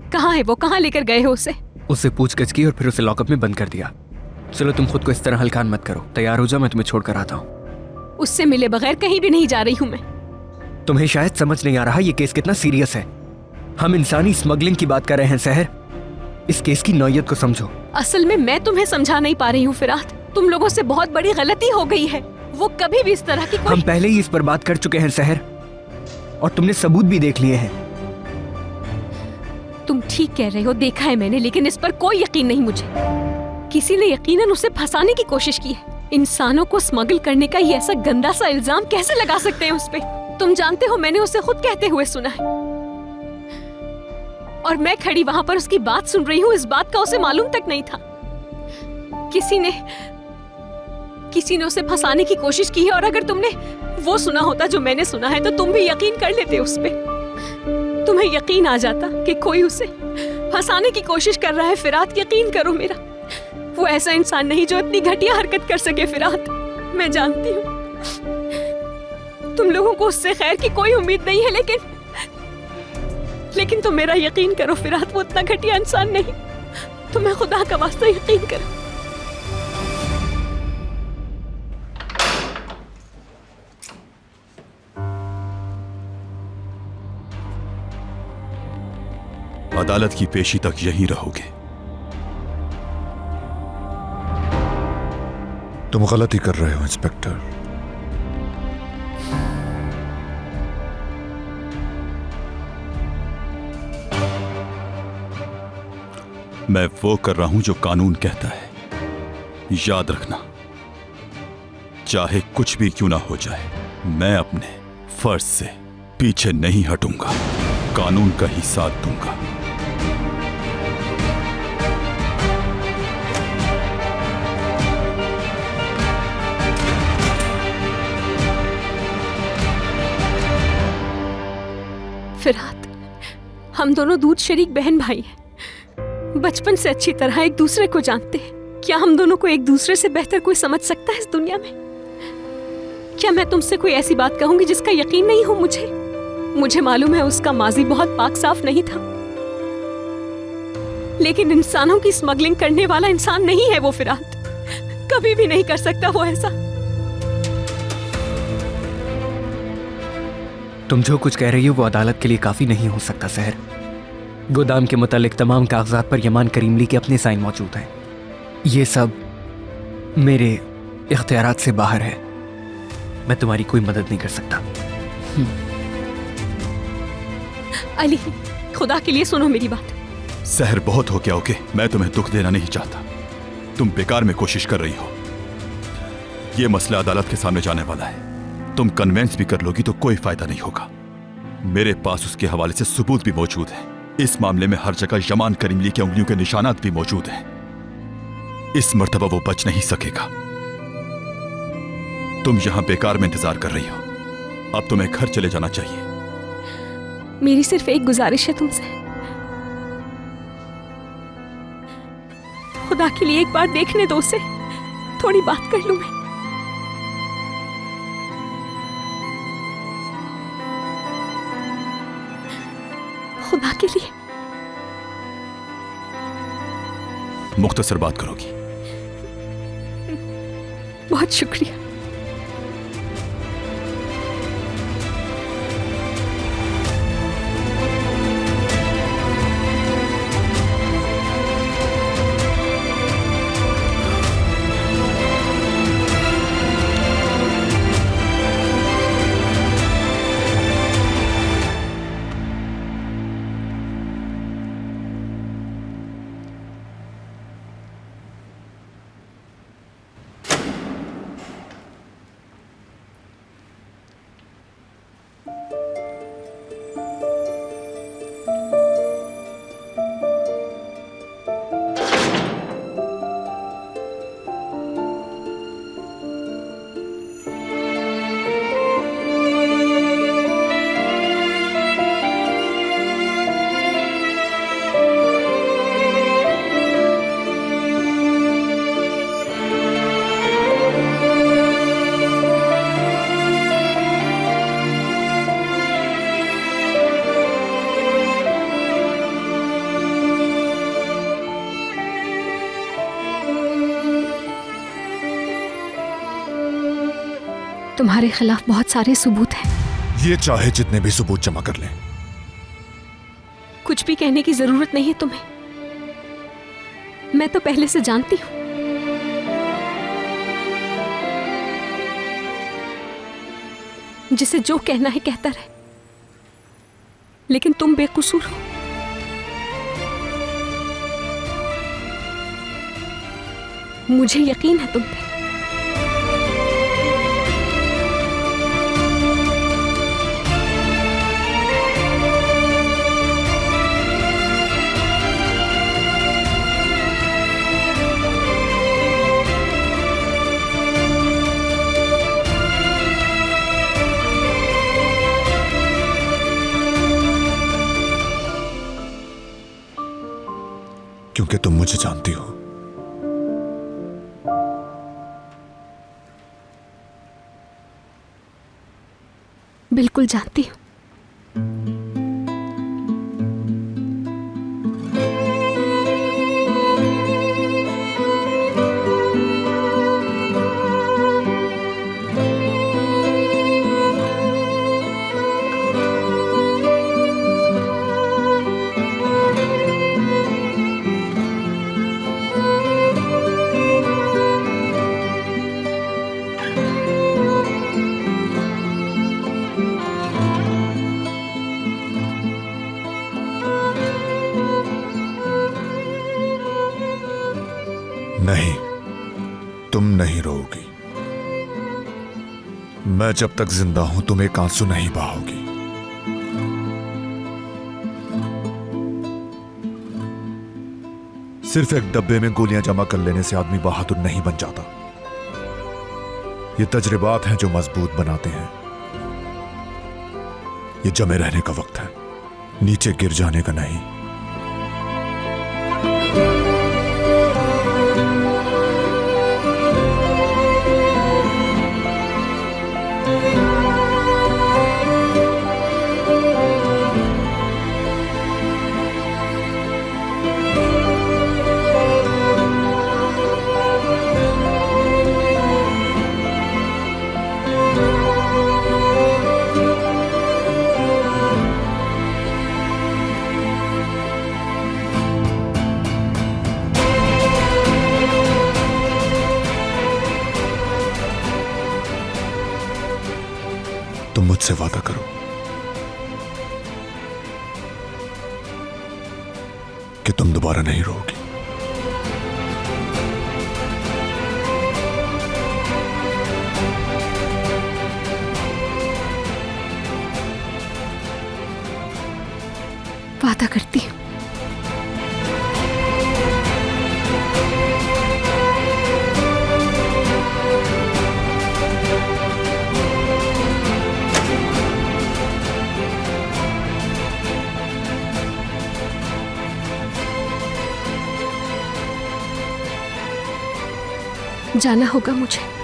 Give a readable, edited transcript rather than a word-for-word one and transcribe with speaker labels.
Speaker 1: कहाँ है वो? कहाँ लेकर गए हो उसे?
Speaker 2: उससे पूछगछ की और फिर उसे लॉकअप में बंद कर दिया। चलो तुम खुद को इस तरह हल्का मत करो, तैयार हो जाओ, मैं तुम्हें छोड़कर आता हूँ।
Speaker 1: उससे मिले बगैर कहीं भी नहीं जा रही हूँ मैं।
Speaker 2: तुम्हें शायद समझ नहीं आ रहा ये केस कितना सीरियस है। हम इंसानी स्मगलिंग की बात कर रहे हैं सहर। इस केस की नौयत को समझो।
Speaker 1: असल में मैं तुम्हें समझा नहीं पा रही हूँ फिरात। तुम लोगों से बहुत बड़ी गलती हो गई है। वो कभी भी इस तरह की
Speaker 2: हम पहले ही इस पर बात कर चुके हैं सहर, और तुमने सबूत भी देख लिए हैं।
Speaker 1: तुम ठीक कह रहे हो, देखा है मैंने, लेकिन इस पर कोई यकीन नहीं मुझे। किसी ने यकीनन उसे फंसाने की कोशिश की है। इंसानों को स्मगल करने का ये ऐसा गंदा सा इल्जाम कैसे लगा सकते हैं उस पे? तुम जानते हो मैंने उसे खुद कहते हुए सुना है, और मैं खड़ी वहां पर उसकी बात सुन रही हूँ। इस बात का उसे मालूम तक नहीं था। किसी ने उसे फंसाने की कोशिश की है, और अगर तुमने वो सुना होता जो मैंने सुना है तो तुम भी यकीन कर लेते उस पे। तुम्हें यकीन आ जाता कि कोई उसे फंसाने की कोशिश कर रहा है। फिरात, यकीन करो मेरा, वो ऐसा इंसान नहीं जो इतनी घटिया हरकत कर सके। फिरात, मैं जानती हूँ तुम लोगों को उससे खैर की कोई उम्मीद नहीं है, लेकिन तुम मेरा यकीन करो फिरात, वो इतना घटिया इंसान नहीं। तुम्हें खुदा का वास्ता यकीन करो।
Speaker 3: अदालत की पेशी तक यहीं रहोगे।
Speaker 4: तुम गलती कर रहे हो इंस्पेक्टर।
Speaker 3: मैं वो कर रहा हूं जो कानून कहता है। याद रखना, चाहे कुछ भी क्यों ना हो जाए, मैं अपने फर्ज से पीछे नहीं हटूंगा। कानून का ही साथ दूंगा।
Speaker 1: फिरात, हम दोनों दूध शरीक बहन भाई हैं। बचपन से अच्छी तरह एक दूसरे को जानते हैं। क्या हम दोनों को एक दूसरे से बेहतर कोई समझ सकता है इस दुनिया में? क्या मैं तुमसे कोई ऐसी बात कहूंगी जिसका यकीन नहीं हो मुझे मालूम है उसका माजी बहुत पाक साफ नहीं था, लेकिन इंसानों की स्मगलिंग करने वाला इंसान नहीं है वो फिरात। कभी भी नहीं कर सकता वो ऐसा।
Speaker 2: तुम जो कुछ कह रही हो वो अदालत के लिए काफी नहीं हो सकता सहर। गोदाम के मुतालिक तमाम कागजात पर यमान करीमली के अपने साइन मौजूद हैं। ये सब मेरे इख्तियारात से बाहर है। मैं तुम्हारी कोई मदद नहीं कर सकता।
Speaker 1: अली, खुदा के लिए सुनो मेरी बात।
Speaker 3: सहर, बहुत हो गया। ओके, मैं तुम्हें दुख देना नहीं चाहता। तुम बेकार में कोशिश कर रही हो। यह मसला अदालत के सामने जाने वाला है। तुम कन्वेंस भी कर लोगी तो कोई फायदा नहीं होगा। मेरे पास उसके हवाले से सबूत भी मौजूद है। इस मामले में हर जगह यमान करीमली की उंगलियों के निशानात भी मौजूद हैं। इस मर्तबा वो बच नहीं सकेगा। तुम यहां बेकार में इंतजार कर रही हो। अब तुम्हें घर चले जाना चाहिए।
Speaker 1: मेरी सिर्फ एक गुजारिश है तुमसे, खुदा के लिए एक बार देखने दो उसे। थोड़ी बात कर लूं मैं। खुदा के लिए।
Speaker 3: मुख्तसर बात करोगी?
Speaker 1: बहुत शुक्रिया। तुम्हारे खिलाफ बहुत सारे सबूत हैं।
Speaker 4: ये चाहे जितने भी सबूत जमा कर लें,
Speaker 1: कुछ भी कहने की जरूरत नहीं है तुम्हें। मैं तो पहले से जानती हूं। जिसे जो कहना है कहता रहे, लेकिन तुम बेकसूर हो। मुझे यकीन है तुम पे।
Speaker 4: क्योंकि तुम मुझे जानती हो।
Speaker 1: बिल्कुल जानती हूं।
Speaker 4: नहीं, तुम नहीं रोओगी। मैं जब तक जिंदा हूं तुम एक आंसू नहीं बहाओगी। सिर्फ एक डब्बे में गोलियां जमा कर लेने से आदमी बहादुर नहीं बन जाता। ये तजर्बात हैं जो मजबूत बनाते हैं। ये जमे रहने का वक्त है, नीचे गिर जाने का नहीं। तुम मुझसे वादा करो कि तुम दोबारा नहीं रोओगी।
Speaker 1: वादा करती हूं। जाना होगा मुझे।